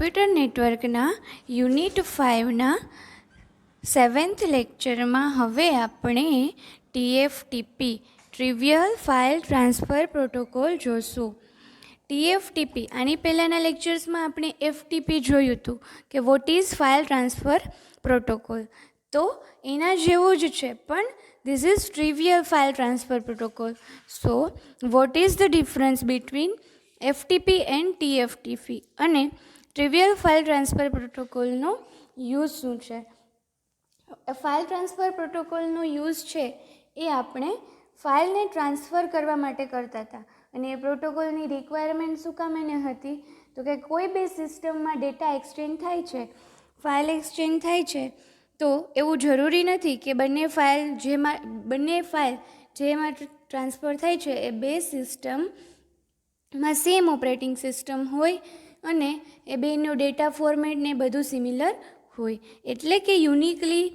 Computer નેટવર્કના unit 5ના 7th લેક્ચરમાં હવે આપણે TFTP ટ્રિવિયલ ફાઇલ ટ્રાન્સફર પ્રોટોકોલ જોશું. TFTP આની પહેલાંના લેક્ચર્સમાં આપણે FTP જોયું હતું કે what is file transfer protocol. તો એના જેવું જ છે, પણ this is trivial file transfer protocol. So what is the difference between FTP and TFTP અને ટ્રિવિયલ ફાઇલ ટ્રાન્સફર પ્રોટોકોલનો યુઝ શું છે? ફાઇલ ટ્રાન્સફર પ્રોટોકોલનો યુઝ છે એ આપણે ફાઇલને ટ્રાન્સફર કરવા માટે કરતા હતા. અને એ પ્રોટોકોલની રિક્વાયરમેન્ટ શું કામ એને હતી? તો કે કોઈ બી સિસ્ટમમાં ડેટા એક્સચેન્જ થાય છે, ફાઇલ એક્સચેન્જ થાય છે, તો એવું જરૂરી નથી કે બંને ફાઇલ જેમાં ટ્રાન્સફર થાય છે એ બે સિસ્ટમમાં સેમ ઓપરેટિંગ સિસ્ટમ હોય અને એ બેનો ડેટા ફોર્મેટ ને બધું સિમિલર હોય. એટલે કે યુનિકલી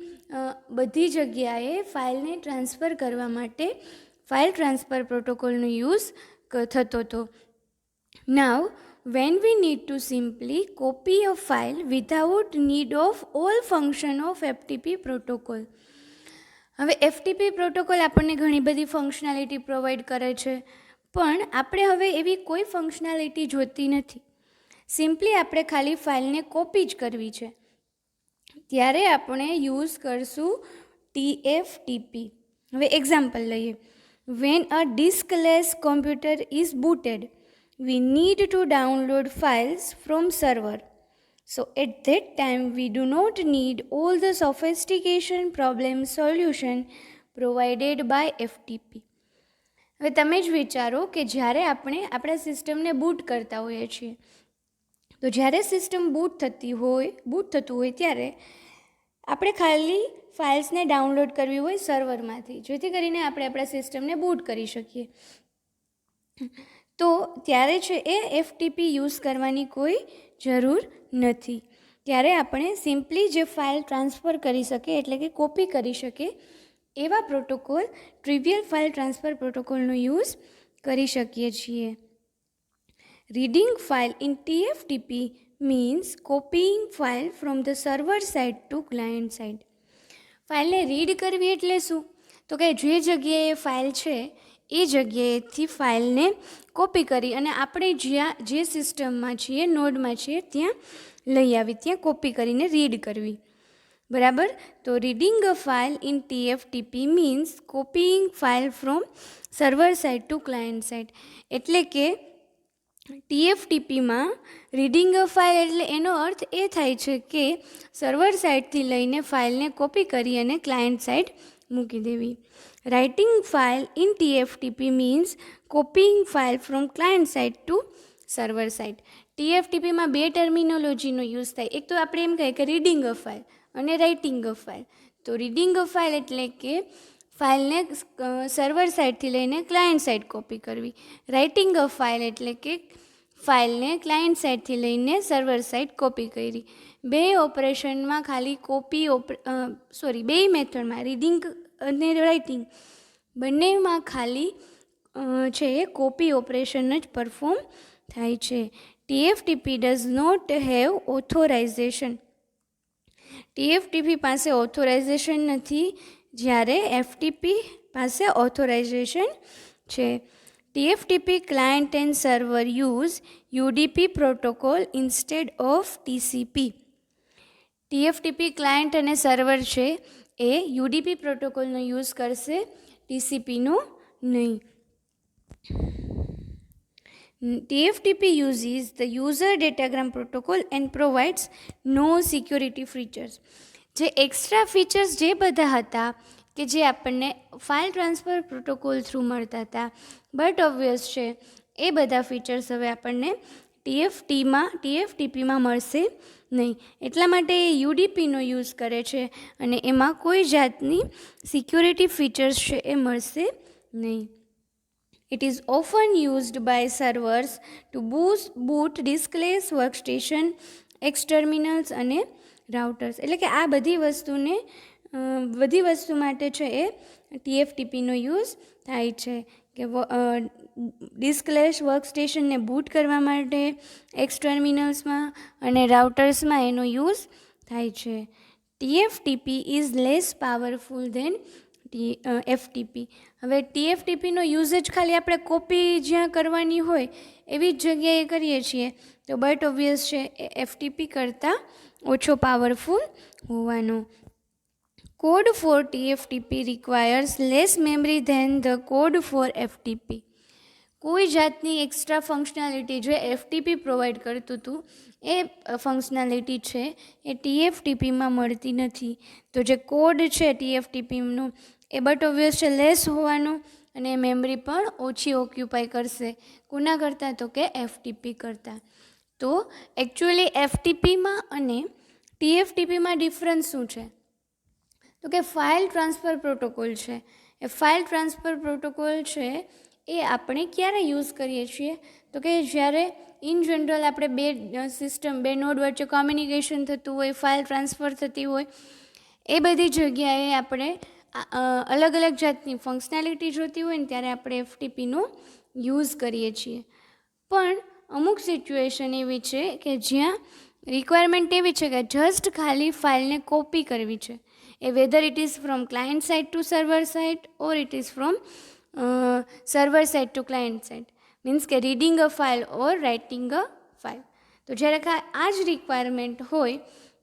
બધી જગ્યાએ ફાઇલને ટ્રાન્સફર કરવા માટે ફાઇલ ટ્રાન્સફર પ્રોટોકોલનો યુઝ થતો હતો. નાવ when we need to simply copy a file without need of all function of FTP protocol. હવે FTP પ્રોટોકોલ આપણને ઘણી બધી ફંક્શનાલિટી પ્રોવાઈડ કરે છે, પણ આપણે હવે એવી કોઈ ફંક્શનાલિટી જોતી નથી. સિમ્પલી આપણે ખાલી ફાઇલને કોપી જ કરવી છે, ત્યારે આપણે યુઝ કરશું TFTP. હવે એક્ઝામ્પલ લઈએ. When a diskless computer is booted, we need to download files from server. So at that time we do not need all the sophistication problem solution provided by FTP. હવે તમે જ વિચારો કે જ્યારે આપણે આપણા સિસ્ટમને બૂટ કરતા હોઈએ છીએ, તો જ્યારે સિસ્ટમ બૂટ થતું હોય ત્યારે આપણે ખાલી ફાઇલ્સને ડાઉનલોડ કરવી હોય સર્વરમાંથી, જેથી કરીને આપણે આપણા સિસ્ટમને બૂટ કરી શકીએ. તો ત્યારે છે એ FTP યુઝ કરવાની કોઈ જરૂર નથી. ત્યારે આપણે સિમ્પલી જે ફાઇલ ટ્રાન્સફર કરી શકીએ, એટલે કે કોપી કરી શકીએ, એવા પ્રોટોકોલ ટ્રિવિયલ ફાઇલ ટ્રાન્સફર પ્રોટોકોલનો યુઝ કરી શકીએ છીએ. Reading file in TFTP means copying file from the server side to client side. ફાઇલને રીડ કરવી એટલે શું? તો કે જે જગ્યાએ ફાઇલ છે એ જગ્યાએથી ફાઇલને કોપી કરી અને આપણે જે સિસ્ટમમાં છીએ, નોડમાં છીએ, ત્યાં લઈ આવી, ત્યાં કોપી કરીને રીડ કરવી. બરાબર? તો reading a file in TFTP means copying file from server side to client side. એટલે કે TFTPમાં રીડિંગ અ ફાઇલ એટલે એનો અર્થ એ થાય છે કે સર્વર સાઇડથી લઈને ફાઇલને કોપી કરી અને ક્લાયન્ટ સાઇડ મૂકી દેવી. Writing file in TFTP means copying file from client side to server side. TFTPમાં બે ટર્મિનોલોજીનો યુઝ થાય. એક તો આપણે એમ કહીએ કે રીડિંગ અ ફાઇલ અને રાઇટિંગ અ ફાઇલ. તો રીડિંગ અ ફાઇલ એટલે કે ફાઇલને સર્વર સાઇડથી લઈને ક્લાયન્ટ સાઇડ કોપી કરવી. રાઇટિંગ અ ફાઇલ એટલે કે ફાઇલને ક્લાયન્ટ સાઇડથી લઈને સર્વર સાઇડ કોપી કરી. બે ઓપરેશનમાં ખાલી બે મેથડમાં રીડિંગ અને રાઇટિંગ બંનેમાં ખાલી છે એ કોપી ઓપરેશન જ પરફોર્મ થાય છે. TFTP does not have authorization. TFTP પાસે ઓથોરાઇઝેશન નથી, જ્યારે FTP પાસે ઓથોરાઇઝેશન છે. TFTP client and server use UDP protocol instead of TCP. TFTP client અને સર્વર છે એ UDP પ્રોટોકોલનો યુઝ કરશે, TCPનો નહીં. TFTP uses the user datagram protocol and provides no security features. જે એક્સ્ટ્રા ફીચર્સ જે બધા હતા કે જે આપણને ફાઇલ ટ્રાન્સફર પ્રોટોકોલ થ્રુ મળતા હતા, બટ ઓબ્વિયસ છે એ બધા ફીચર્સ હવે આપણને TFTPમાં મળશે નહીં. એટલા માટે એ UDPનો યુઝ કરે છે અને એમાં કોઈ જાતની સિક્યોરિટી ફીચર્સ છે એ મળશે નહીં. It is often used by servers to boot diskless workstation, exterminals અને રાઉટર્સ. એટલે કે આ બધી વસ્તુ માટે છે એ TFTPનો યુઝ થાય છે. કે ડિસ્કલેસ વર્કસ્ટેશનને બૂટ કરવા માટે એક્સ ટર્મિનલ્સમાં અને રાઉટર્સમાં એનો યુઝ થાય છે. TFTP is less powerful than FTP. હવે TFTPનો યુઝ જ ખાલી આપણે કોપી જ્યાં કરવાની હોય એવી જ જગ્યાએ કરીએ છીએ, તો બટ ઓબ્વિયસ છે એ FTP કરતાં ઓછો પાવરફુલ હોવાનો. Code for TFTP requires less memory than the code for FTP. કોઈ જાતની એક્સ્ટ્રા ફંક્શનાલિટી જે FTP પ્રોવાઈડ કરતું હતું એ ફંક્શનાલિટી છે એ TFTPમાં મળતી નથી. તો જે કોડ છે TFTPનું એ બટ ઓબ્વિયસ છે લેસ હોવાનો અને મેમરી પણ ઓછી ઓક્યુપાય કરશે. કોના કરતાં? તો કે FTP કરતાં. તો એકચ્યુઅલી FTPમાં અને TFTPમાં ડિફરન્સ શું છે? તો કે ફાઇલ ટ્રાન્સફર પ્રોટોકોલ છે. એ ફાઇલ ટ્રાન્સફર પ્રોટોકોલ છે એ આપણે ક્યારે યુઝ કરીએ છીએ? તો કે જ્યારે ઇન જનરલ આપણે બે નોડ વચ્ચે કોમ્યુનિકેશન થતું હોય, ફાઇલ ટ્રાન્સફર થતી હોય, એ બધી જગ્યાએ આપણે અલગ અલગ જાતની ફંક્શનાલિટી જોતી હોય ને ત્યારે આપણે FTPનો યુઝ કરીએ છીએ. પણ અમુક સિચ્યુએશન એવી છે કે જ્યાં રિક્વાયરમેન્ટ એવી છે કે જસ્ટ ખાલી ફાઇલને કોપી કરવી છે. એ whether it is from client side to server side or it is from server side to client side, means કે reading a file or writing a file. તો જ્યારે આ જ રિક્વાયરમેન્ટ હોય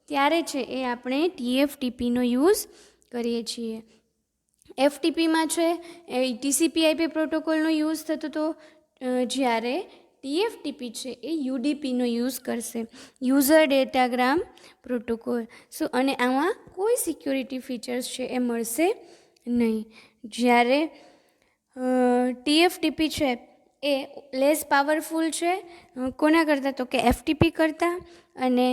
ત્યારે છે એ આપણે TFTPનો યુઝ કરીએ છીએ. FTPમાં છે એ TCP/IP પ્રોટોકોલનો યુઝ થતો હતો, જ્યારે TFTP છે એ UDPનો યુઝ કરશે, યુઝર ડેટાગ્રામ પ્રોટોકોલ. અને આમાં કોઈ સિક્યોરિટી ફીચર્સ છે એ મળશે નહીં. જ્યારે TFTP છે એ લેસ પાવરફુલ છે કોના કરતાં? તો કે FTP કરતાં. અને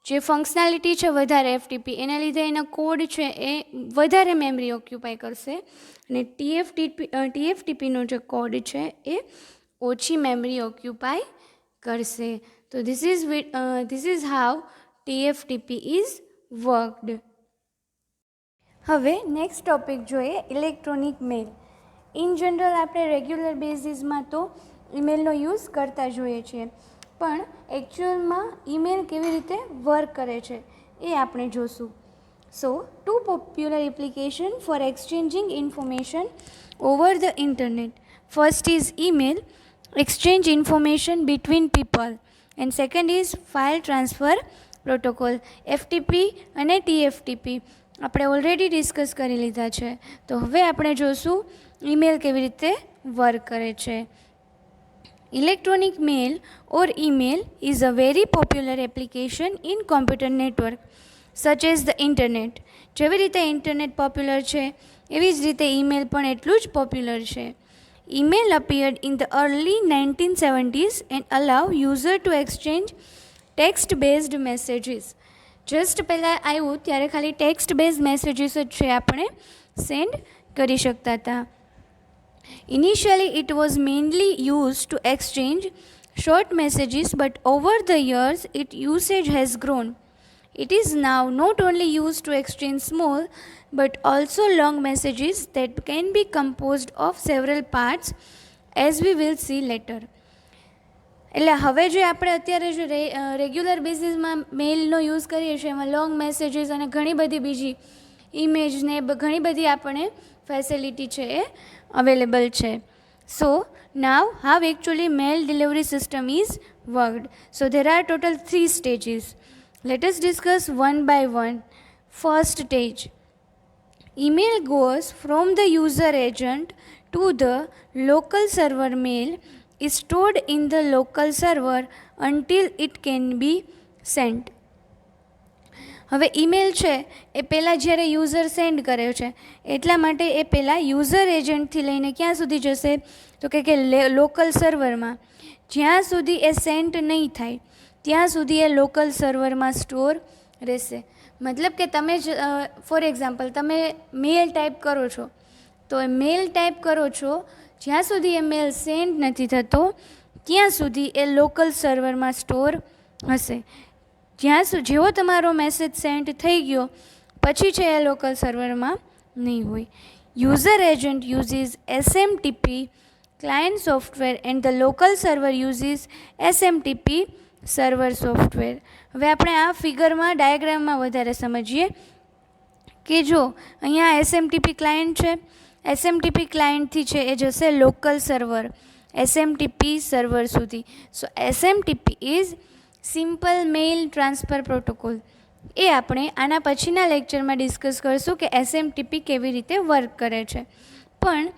જે ફંક્શનાલિટી છે વધારે FTP, એના લીધે એના કોડ છે એ વધારે મેમરી ઓક્યુપાય કરશે. અને TFTPનો જે કોડ છે એ ઓછી મેમરી ઓક્યુપાય કરશે. તો this is how TFTP is worked. હવે નેક્સ્ટ ટોપિક જોઈએ, ઇલેક્ટ્રોનિક મેલ. ઇન જનરલ આપણે રેગ્યુલર બેઝિસમાં તો ઈમેલનો યુઝ કરતા જોઈએ છીએ, પણ એકચ્યુઅલમાં ઈમેલ કેવી રીતે વર્ક કરે છે એ આપણે જોશું. So two popular application for exchanging information over the internet. First is email, exchange information between people, and second is file transfer protocol. FTP અને TFTP આપણે ઓલરેડી ડિસ્કસ કરી લીધા છે. તો હવે આપણે જોશું ઈમેલ કેવી રીતે વર્ક કરે છે. Electronic mail or email is a very popular application in computer network such as the internet. જેવી રીતે ઇન્ટરનેટ પોપ્યુલર છે એવી જ રીતે ઈમેલ પણ એટલું જ પોપ્યુલર છે. Email appeared in the early 1970s and allow user to exchange text-based messages. Just પહેલાં આવ્યું ત્યારે ખાલી ટેક્સ્ટ બેઝ મેસેજીસ જ છે આપણે સેન્ડ કરી શકતા હતા. Initially it was mainly used to exchange short messages, but over the years its usage has grown. It is now not only used to exchange small but also long messages that can be composed of several parts, as we will see later. એટલે હવે જે આપણે અત્યારે જે regular બેઝિસમાં મેઇલનો use કરીએ છીએ એમાં long messages અને ઘણી બધી બીજી ઇમેજ ને ઘણી બધી આપણને ફેસિલિટી છે એ અવેલેબલ છે. So now how actually mail delivery system is worked. So there are total 3 stages. Let us discuss one by one. First stage. Email goes from the user agent to the local server. Mail is stored in the local server until it can be sent. હવે email છે એ પહેલાં જ્યારે user send કરે છે એટલા માટે એ પહેલાં user એજન્ટથી લઈને ક્યાં સુધી જશે? તો કે લોકલ સર્વરમાં. જ્યાં સુધી એ સેન્ડ નહીં થાય ત્યાં સુધી એ લોકલ સર્વરમાં સ્ટોર રહેશે. મતલબ કે તમે જ ફોર એક્ઝામ્પલ તમે મેલ ટાઈપ કરો છો, તો એ મેલ ટાઈપ કરો છો જ્યાં સુધી એ મેલ સેન્ડ નથી થતો ત્યાં સુધી એ લોકલ સર્વરમાં સ્ટોર હશે. જેવો તમારો મેસેજ સેન્ડ થઈ ગયો પછી છે એ લોકલ સર્વરમાં નહીં હોય. User agent uses SMTP client software and the local server uses SMTP server software. હવે આપણે આ ફિગરમાં ડાયાગ્રામમાં વધારે સમજીએ કે જો અહીંયા એસએમટીપી ક્લાયન્ટ છે, એસએમટીપી ક્લાયન્ટથી છે એ જશે લોકલ સર્વર એસએમટીપી સર્વર સુધી. So SMTP is simple mail transfer protocol. એ આપણે આના પછીના લેક્ચરમાં ડિસ્કસ કરશું કે એસએમટીપી કેવી રીતે વર્ક કરે છે. પણ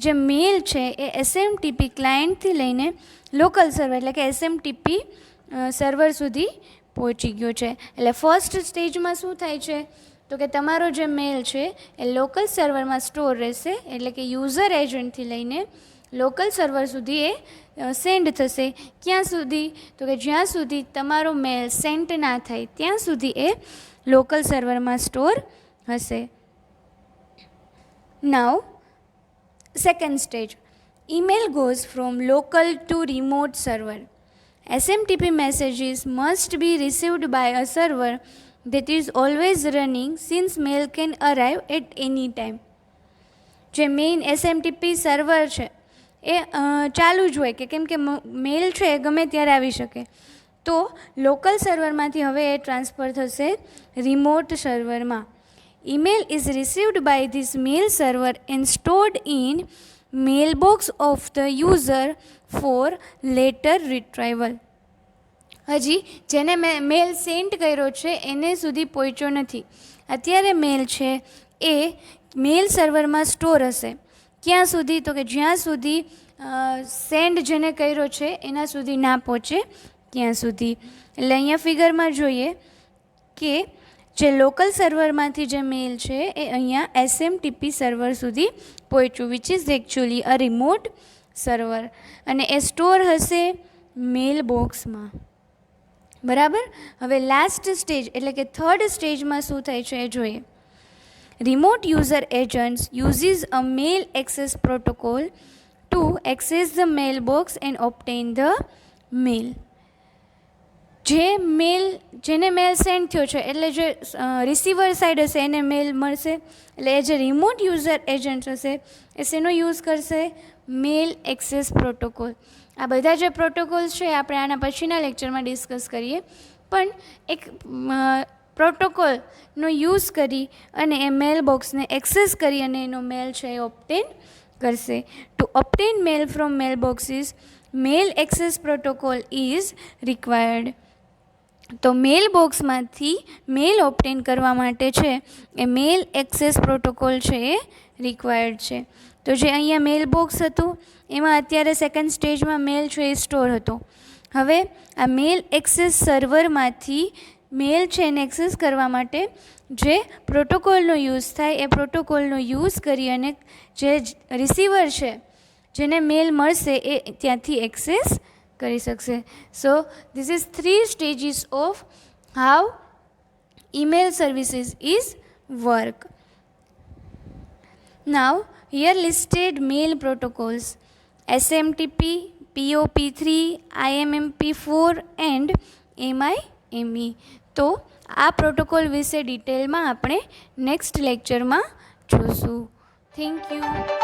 જે મેલ છે એ એસએમટીપી ક્લાયન્ટથી લઈને લોકલ સર્વર એટલે કે એસએમટીપી સર્વર સુધી પહોંચી ગયો છે. એટલે ફર્સ્ટ સ્ટેજમાં શું થાય છે તો કે તમારો જે મેલ છે એ લોકલ સર્વરમાં સ્ટોર રહેશે, એટલે કે યુઝર એજન્ટથી લઈને લોકલ સર્વર સુધી એ સેન્ડ થશે. ક્યાં સુધી તો કે જ્યાં સુધી તમારો મેલ સેન્ટ ના થાય ત્યાં સુધી એ લોકલ સર્વરમાં સ્ટોર હશે. Now second stage, email goes from local to remote server. SMTP messages must be received by a server that is always running since mail can arrive at any time. જે main SMTP server છે એ ચાલુ જ હોય કે કેમ કે મેલ છે એ ગમે ત્યારે આવી શકે. તો લોકલ સર્વરમાંથી હવે એ ટ્રાન્સફર થશે રિમોટ સર્વરમાં. email is received by this mail server and stored in mailbox of the user for later retrieval. હજી જેને મેલ સેન્ડ કર્યો છે એને સુધી પહોંચ્યો નથી. અત્યારે મેલ છે એ મેલ સર્વરમાં સ્ટોર હશે. ક્યાં સુધી તો કે જ્યાં સુધી સેન્ડ જેને કર્યો છે એના સુધી ના પહોંચે ત્યાં સુધી. એટલે અહીંયા ફિગરમાં જોઈએ કે જે લોકલ સર્વરમાંથી જે મેલ છે એ અહીંયા એસએમટીપી સર્વર સુધી પહોંચ્યું, which is actually a remote server, અને એ સ્ટોર હશે મેલ બોક્સમાં. બરાબર. હવે લાસ્ટ સ્ટેજ એટલે કે થર્ડ સ્ટેજમાં શું થાય છે એ જોઈએ. Remote user agents uses a mail access protocol to access the mail box and obtain the mail. જેને મેલ સેન્ડ થયો છે એટલે જે રિસીવર સાઈડ હશે એને મેલ મળશે. એટલે એ જે રિમોટ યુઝર એજન્ટ હશે એ શેનો યુઝ કરશે? મેલ એક્સેસ પ્રોટોકોલ. આ બધા જે પ્રોટોકોલ્સ છે આપણે આના પછીના લેક્ચરમાં ડિસ્કસ કરીએ. પણ એક પ્રોટોકોલનો યુઝ કરી અને એ મેલ બોક્સને એક્સેસ કરી અને એનો મેલ છે એ ઓબ્ટેન કરશે. To obtain mail from mail boxes mail access protocol is required. તો મેલ બોક્સમાંથી મેલ ઓબ્ટેન કરવા માટે છે એ મેલ એક્સેસ પ્રોટોકોલ છે એ રિક્વાયર્ડ છે. તો જે અહીંયા મેલ બોક્સ હતું એમાં અત્યારે સેકન્ડ સ્ટેજમાં મેલ છે એ સ્ટોર હતો. હવે આ મેલ એક્સેસ સર્વરમાંથી મેલ છે એને એક્સેસ કરવા માટે જે પ્રોટોકોલનો યુઝ થાય એ પ્રોટોકોલનો યુઝ કરી અને જે રિસીવર છે જેને મેલ મળશે એ ત્યાંથી એક્સેસ કરી શકશે. So this is 3 stages of how email services is work. Now here listed mail protocols: SMTP, POP3, IMMP4 and MIME. તો આ પ્રોટોકોલ વિશે ડિટેલમાં આપણે નેક્સ્ટ લેક્ચરમાં જોશું. Thank you.